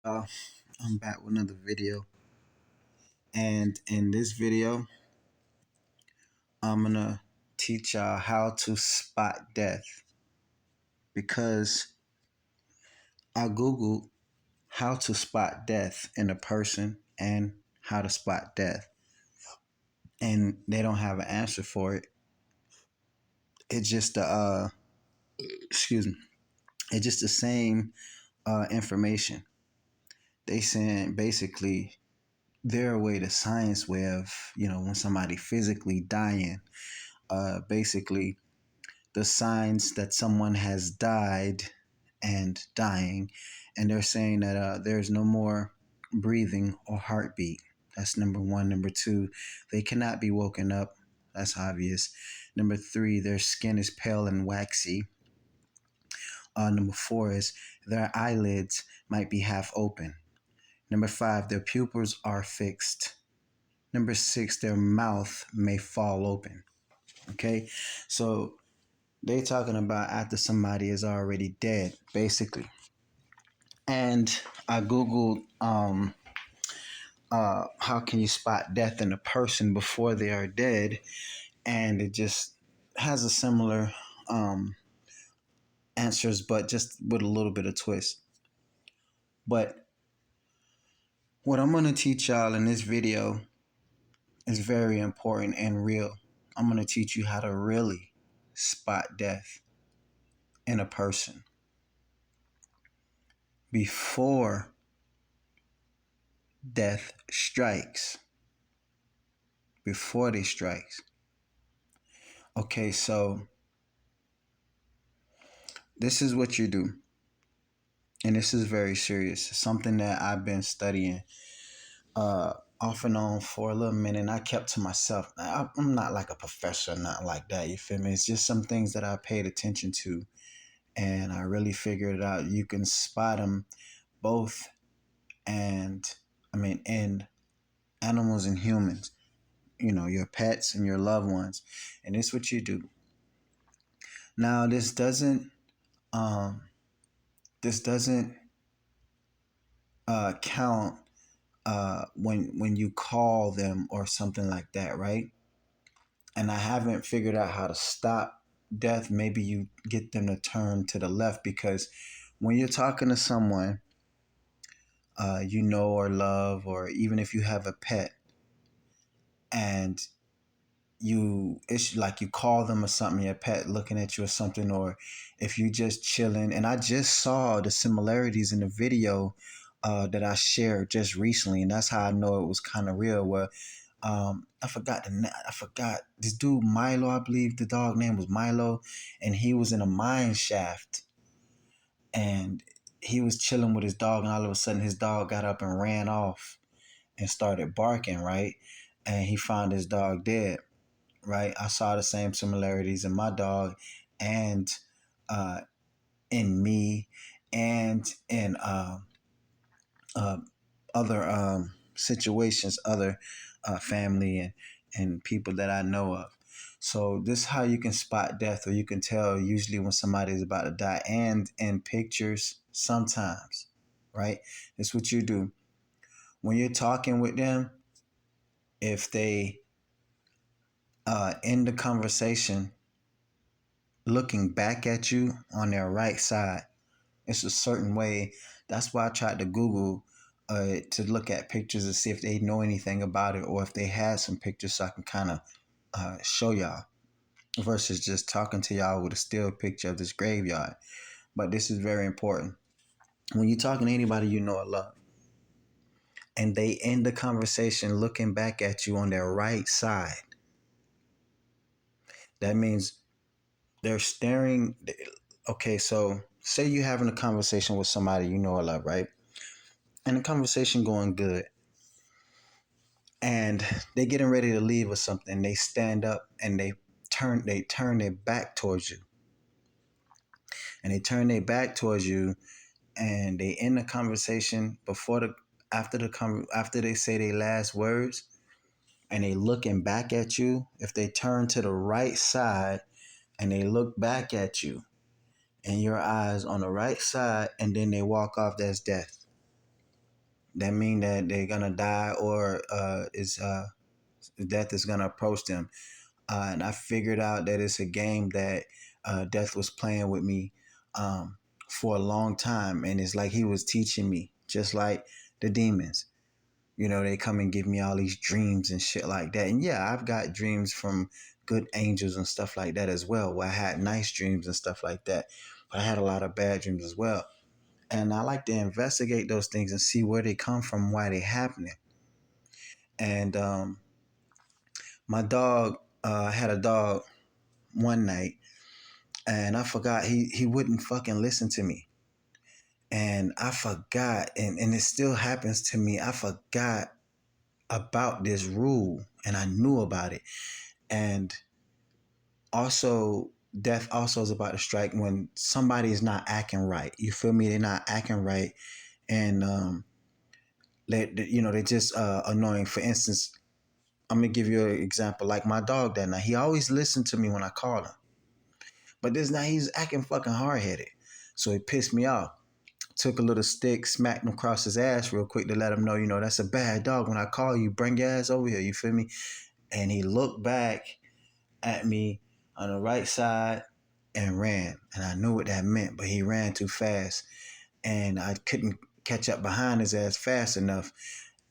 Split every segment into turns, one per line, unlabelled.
Uh, I'm back with another video, and in this video, I'm gonna teach y'all how to spot death because I googled how to spot death in a person and how to spot death, and they don't have an answer for it. It's just excuse me, it's just the same information. They saying basically their way, the science way of when somebody physically dying, basically the signs that someone has died and dying, and they're saying that there's no more breathing or heartbeat. That's number one. Number two, they cannot be woken up. That's obvious. Number three, their skin is pale and waxy. Number four is their eyelids might be half open. Number five, their pupils are fixed. Number six, their mouth may fall open. Okay, so they talking about after somebody is already dead, basically. And I googled how can you spot death in a person before they are dead, and it just has a similar um, answers, but just with a little bit of twist. But what I'm gonna teach y'all in this video is very important and real. I'm gonna teach you how to really spot death in a person before death strikes, before they strikes. Okay, so this is what you do, and this is very serious. It's something that I've been studying uh, off and on for a little minute, and I kept to myself. I'm not like a professor, not like that. You feel me? It's just some things that I paid attention to, and I really figured it out. You can spot them both, and in animals and humans. Your pets and your loved ones, and this is what you do. Now, um, this doesn't count when you call them or something like that, right? And I haven't figured out how to stop death. Maybe you get them to turn to the left, because when you're talking to someone you know or love, or even if you have a pet, and it's like you call them or something, your pet looking at you or something, or if you just chilling. And I just saw the similarities in the video that I shared just recently, and that's how I know it was kind of real. Where I forgot this dude Milo, I believe the dog name was Milo, and he was in a mine shaft, and he was chilling with his dog, and all of a sudden his dog got up and ran off and started barking, right? And he found his dog dead, right? I saw the same similarities in my dog, and uh, in me, and in uh, other situations, other family and people that I know of. So this is how you can spot death, or you can tell usually when somebody is about to die, and in pictures sometimes, right? It's what you do when you're talking with them. If they end the conversation looking back at you on their right side, it's a certain way. That's why I tried to Google to look at pictures to see if they know anything about it, or if they had some pictures so I can kind of show y'all, versus just talking to y'all with a still picture of this graveyard. But this is very important. When you're talking to anybody you know or love, and they end the conversation looking back at you on their right side, that means they're staring. Okay, so say you're having a conversation with somebody you know or love, right? And the conversation going good, and they getting ready to leave or something. They stand up and they turn their back towards you, and they turn their back towards you, and they end the conversation before the after they say their last words, and they looking back at you. If they turn to the right side and they look back at you and your eyes on the right side, and then they walk off, that's death. that mean that they're gonna die, or is death is gonna approach them. And I figured out that it's a game that death was playing with me um, for a long time, and it's like he was teaching me, just like the demons. You know, they come and give me all these dreams and shit like that. And yeah, I've got dreams from good angels and stuff like that as well, where I had nice dreams and stuff like that. But I had a lot of bad dreams as well. And I like to investigate those things and see where they come from, why they're happening. And my dog, I had a dog one night, and I forgot he wouldn't fucking listen to me. And I forgot, and it still happens to me. I forgot about this rule, and I knew about it. And also, death also is about to strike when somebody is not acting right. You feel me? They're not acting right, and they're just annoying. For instance, I'm gonna give you an example. Like my dog that night, he always listened to me when I called him, but this night he's acting fucking hard headed, so it pissed me off. Took a little stick, smacked him across his ass real quick to let him know, that's a bad dog. When I call you, bring your ass over here. You feel me? And he looked back at me on the right side and ran. And I knew what that meant, but he ran too fast. And I couldn't catch up behind his ass fast enough.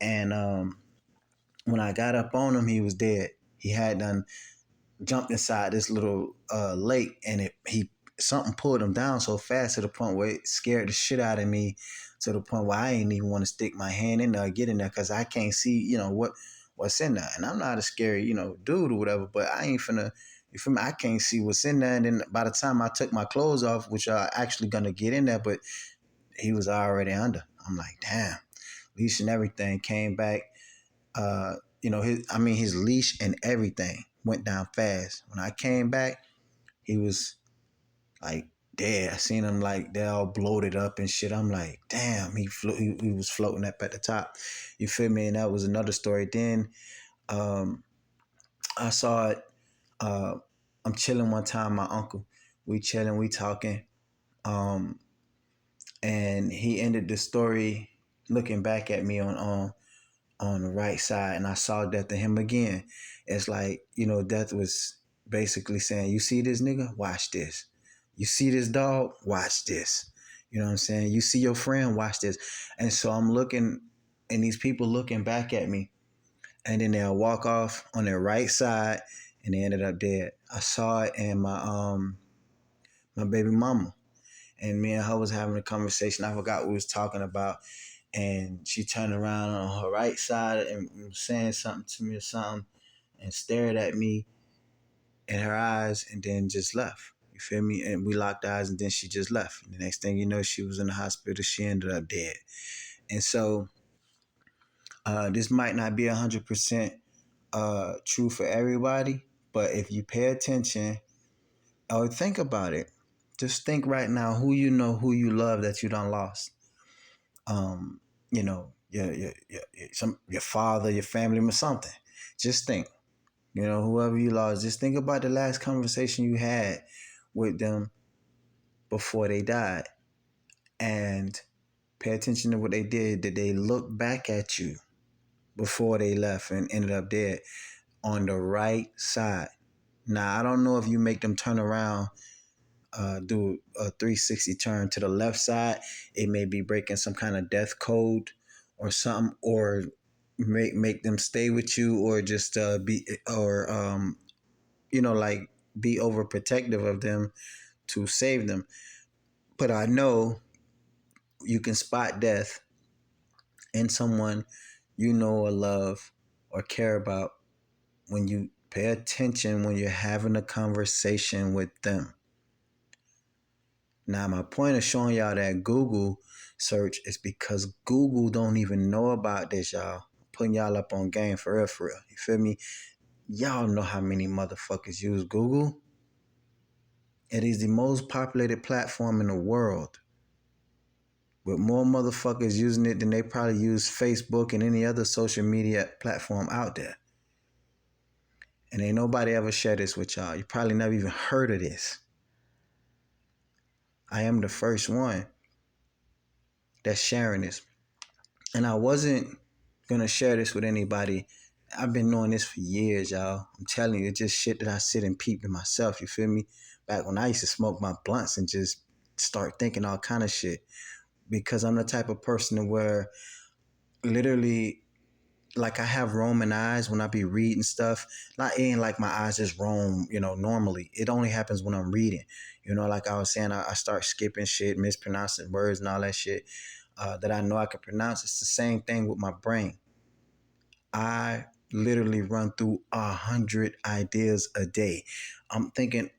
And when I got up on him, he was dead. He had done jumped inside this little lake, and he something pulled him down so fast to the point where it scared the shit out of me, to the point where I ain't even want to stick my hand in there or get in there, because I can't see what's in there. And I'm not a scary dude or whatever, but I ain't finna, you feel me, I can't see what's in there. And then by the time I took my clothes off, which are actually gonna get in there, but he was already under. I'm like, damn. Leash and everything came back. His leash and everything went down fast. When I came back, he was like dead. I seen him like they all bloated up and shit. I'm like, damn, he was floating up at the top. You feel me? And that was another story. Then um, I saw it. Uh, I'm chilling one time, my uncle. We chilling, we talking. Um, and he ended the story looking back at me on the right side, and I saw death in him again. It's like, death was basically saying, you see this nigga? Watch this. You see this dog? Watch this. You know what I'm saying? You see your friend? Watch this. And so I'm looking, and these people looking back at me, and then they'll walk off on their right side, and they ended up dead. I saw it in my baby mama, and me and her was having a conversation. I forgot what we was talking about, and she turned around on her right side and was saying something to me or something, and stared at me in her eyes, and then just left. You feel me? And we locked eyes, and then she just left. And the next thing you know, she was in the hospital. She ended up dead. And so this might not be 100% true for everybody, but if you pay attention or think about it, just think right now who you love that you done lost. Um, your father, your family, or something. Just think, whoever you lost, just think about the last conversation you had with them before they died, and pay attention to what they did. Did they look back at you before they left and ended up dead on the right side? Now, I don't know if you make them turn around, do a 360 turn to the left side, it may be breaking some kind of death code or something, or make them stay with you, or just be, or like be overprotective of them to save them. But I know you can spot death in someone or love or care about when you pay attention when you're having a conversation with them. Now, my point of showing y'all that Google search is because Google don't even know about this, y'all. Putting y'all up on game for real, for real. You feel me? Y'all know how many motherfuckers use Google. It is the most populated platform in the world, with more motherfuckers using it than they probably use Facebook and any other social media platform out there. And ain't nobody ever share this with y'all. You probably never even heard of this. I am the first one that's sharing this. And I wasn't gonna share this with anybody. I've been knowing this for years, y'all. I'm telling you, it's just shit that I sit and peep to myself. You feel me? Back when I used to smoke my blunts and just start thinking all kind of shit. Because I'm the type of person where literally, like, I have roaming eyes when I be reading stuff. Not ain't like my eyes just roam, normally. It only happens when I'm reading. Like I was saying, I start skipping shit, mispronouncing words and all that shit that I know I can pronounce. It's the same thing with my brain. I literally run through 100 ideas a day. I'm thinking,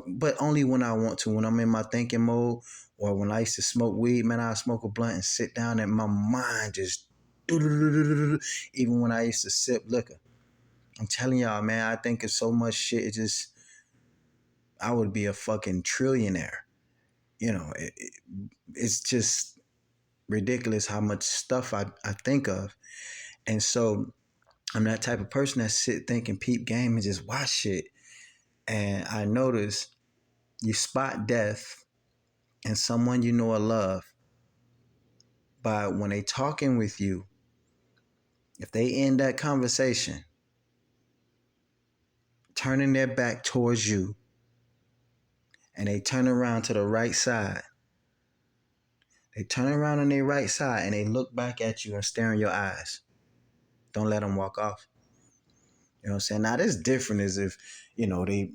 but only when I want to. When I'm in my thinking mode, or when I used to smoke weed, man, I smoke a blunt and sit down, and my mind just even when I used to sip liquor. I'm telling y'all, man, I think it's so much shit. It just, I would be a fucking trillionaire. It's just ridiculous how much stuff I think of. And so I'm that type of person that sit, think, and peep game and just watch shit. And I notice you spot death in someone you know or love by when they talking with you, if they end that conversation, turning their back towards you, and they turn around to the right side. They turn around on their right side and they look back at you and stare in your eyes. Don't let them walk off. You know what I'm saying? Now this different as if,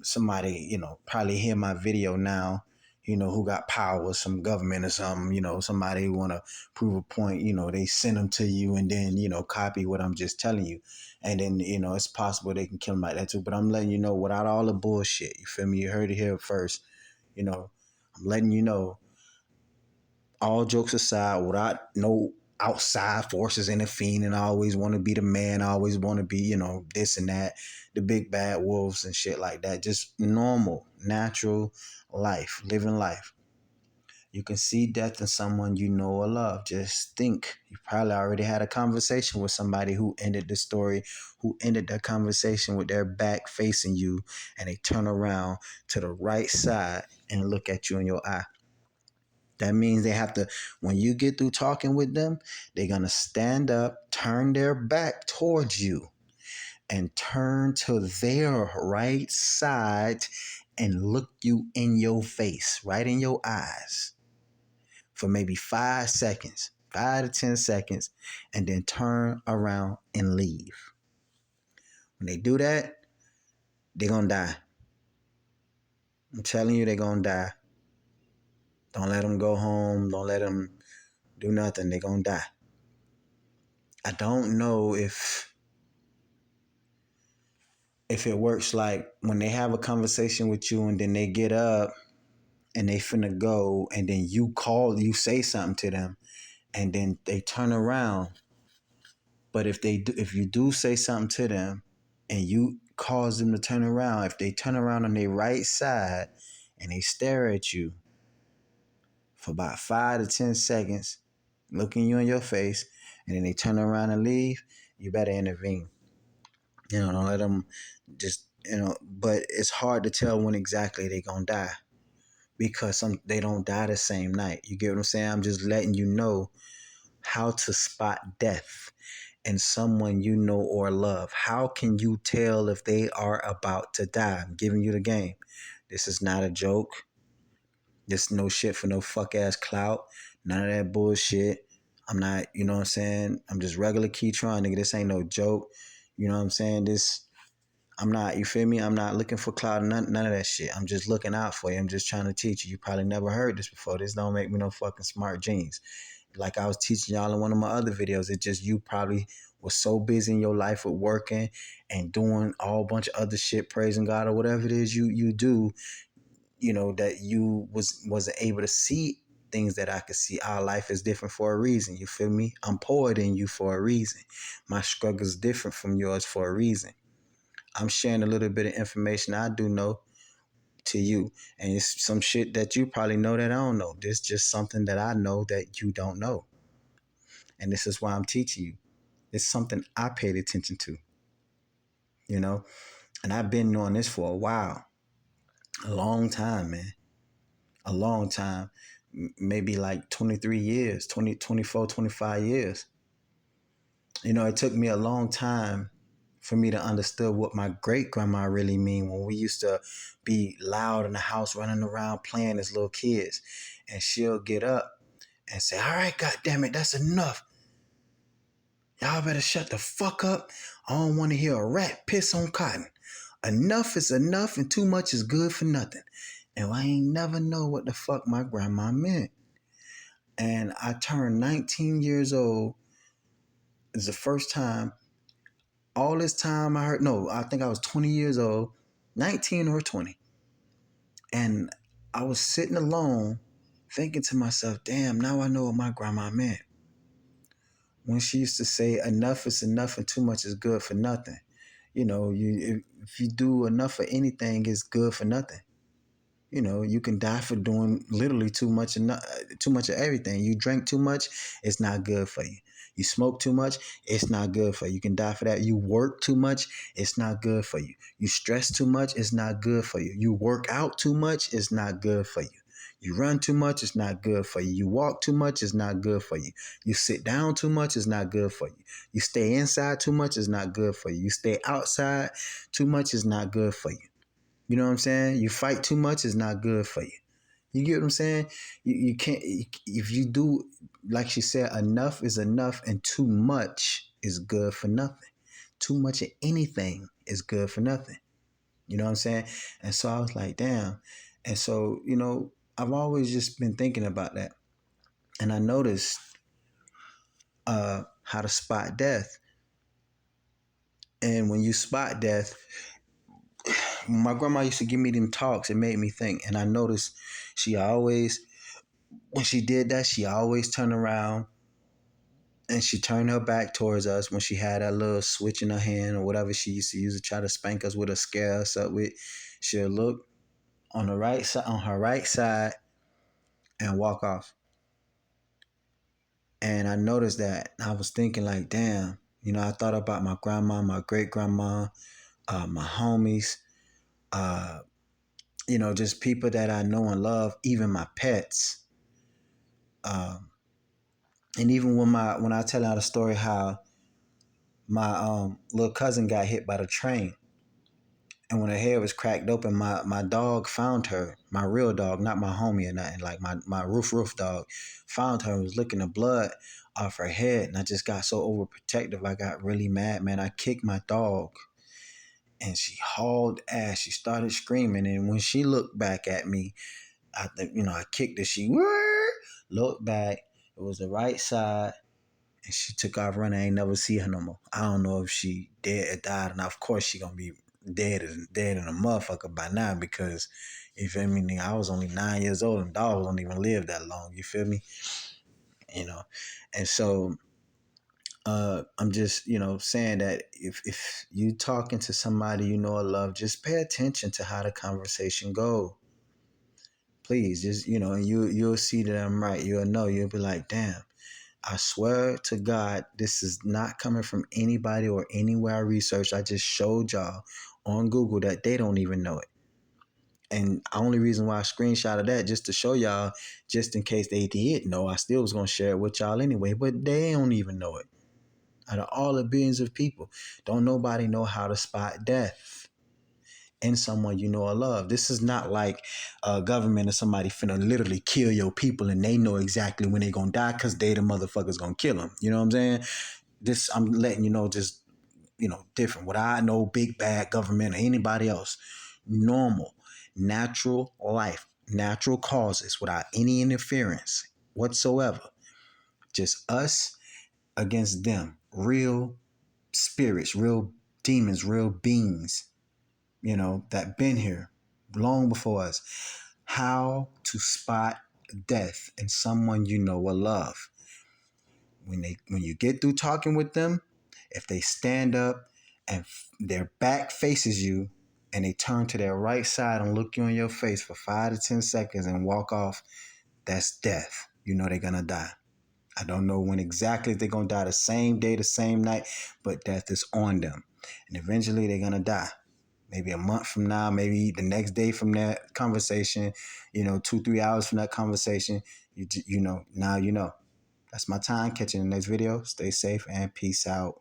somebody, probably hear my video now, who got power, some government or something, somebody who wanna prove a point, they send them to you and then, copy what I'm just telling you. And then, it's possible they can kill them like that too. But I'm letting you know without all the bullshit. You feel me? You heard it here first. I'm letting you know, all jokes aside, without no outside forces intervening, and I always want to be the man, I always want to be, this and that, the big bad wolves and shit like that. Just normal, natural life, living life. You can see death in someone you know or love. Just think. You probably already had a conversation with somebody who ended the story, who ended that conversation with their back facing you, and they turn around to the right side and look at you in your eye. That means they have to, when you get through talking with them, they're going to stand up, turn their back towards you, and turn to their right side and look you in your face, right in your eyes, for maybe 5 seconds, 5 to 10 seconds, and then turn around and leave. When they do that, they're going to die. I'm telling you, they're going to die. Don't let them go home. Don't let them do nothing. They're going to die. I don't know if it works like when they have a conversation with you and then they get up and they finna go and then you say something to them and then they turn around. But if you do say something to them and you cause them to turn around, if they turn around on their right side and they stare at you for about 5 to 10 seconds, looking you in your face, and then they turn around and leave, you better intervene. Don't let them just, but it's hard to tell when exactly they're going to die because they don't die the same night. You get what I'm saying? I'm just letting you know how to spot death in someone you know or love. How can you tell if they are about to die? I'm giving you the game. This is not a joke. This no shit for no fuck ass clout. None of that bullshit. I'm not, you know what I'm saying? I'm just regular Keytron, nigga. This ain't no joke. You know what I'm saying? I'm not, you feel me? I'm not looking for clout, none of that shit. I'm just looking out for you. I'm just trying to teach you. You probably never heard this before. This don't make me no fucking smart genius. Like I was teaching y'all in one of my other videos, it just you probably was so busy in your life with working and doing a whole bunch of other shit, praising God or whatever it is you do, that you wasn't able to see things that I could see. Our life is different for a reason. You feel me? I'm poorer than you for a reason. My struggle is different from yours for a reason. I'm sharing a little bit of information I do know to you. And it's some shit that you probably know that I don't know. This is just something that I know that you don't know. And this is why I'm teaching you. It's something I paid attention to, you know? And I've been doing this for a while. A long time, man. A long time. Maybe like 23 years, 20, 24, 25 years. It took me a long time for me to understand what my great grandma really mean when we used to be loud in the house running around playing as little kids. And she'll get up and say, "All right, God damn it, that's enough. Y'all better shut the fuck up. I don't want to hear a rat piss on cotton. Enough is enough and too much is good for nothing." And I ain't never know what the fuck my grandma meant. And I turned 19 years old. It's the first time. All this time I heard, no, I think I was 20 years old, 19 or 20. And I was sitting alone thinking to myself, damn, now I know what my grandma meant. When she used to say, enough is enough and too much is good for nothing. If you do enough of anything, it's good for nothing. You can die for doing literally too much of everything. You drink too much, it's not good for you. You smoke too much, it's not good for you. You can die for that. You work too much, it's not good for you. You stress too much, it's not good for you. You work out too much, it's not good for you. You run too much, it's not good for you. You walk too much, it's not good for you. You sit down too much, it's not good for you. You stay inside too much, it's not good for you. You stay outside too much, it's not good for you. You know what I'm saying? You fight too much is not good for you. You get what I'm saying? You can't, if you do, like she said, enough is enough and too much is good for nothing. Too much of anything is good for nothing. You know what I'm saying? And so I was like, damn. And so, I've always just been thinking about that. And I noticed how to spot death. And when you spot death, my grandma used to give me them talks. It made me think. And I noticed she always, when she did that, she always turned around and she turned her back towards us when she had that little switch in her hand or whatever she used to use to try to spank us with or scare us up with. She'll look on the right side, on her right side, and walk off. And I noticed that. I was thinking like, damn, I thought about my grandma, my great grandma, my homies, uh, just people that I know and love, even my pets. Um, and even when I tell out a story how my little cousin got hit by the train, and when her head was cracked open, my dog found her, my real dog, not my homie or nothing, like my roof dog, found her and was licking the blood off her head. And I just got so overprotective. I got really mad, man. I kicked my dog and she hauled ass. She started screaming. And when she looked back at me, I think, I kicked her. She looked back. It was the right side. And she took off running. I ain't never see her no more. I don't know if she dead or died. And of course she gonna be dead in a motherfucker by now because you feel me? Nigga, I was only 9 years old and dogs don't even live that long. You feel me? You know, and so I'm just saying that if you talking to somebody you know or love, just pay attention to how the conversation go. Please, just and you'll see that I'm right. You'll know. You'll be like, damn. I swear to God, this is not coming from anybody or anywhere I researched. I just showed y'all on Google that they don't even know it. And the only reason why I screenshotted that just to show y'all, just in case they did know, I still was gonna share it with y'all anyway. But they don't even know it. Out of all the billions of people, don't nobody know how to spot death in someone you know or love. This is not like a government or somebody finna literally kill your people and they know exactly when they gonna die because they the motherfuckers gonna kill them. You know what I'm saying? This I'm letting you know just different. What I know, big bad government or anybody else, normal, natural life, natural causes without any interference whatsoever. Just us against them. Real spirits, real demons, real beings, that been here long before us. How to spot death in someone you know or love. When you get through talking with them, if they stand up and their back faces you and they turn to their right side and look you in your face for 5 to 10 seconds and walk off, that's death. They're gonna die. I don't know when exactly they're gonna die, the same day, the same night, but death is on them. And eventually they're gonna die. Maybe a month from now, maybe the next day from that conversation, 2, 3 hours from that conversation, now you know. That's my time. Catch you in the next video. Stay safe and peace out.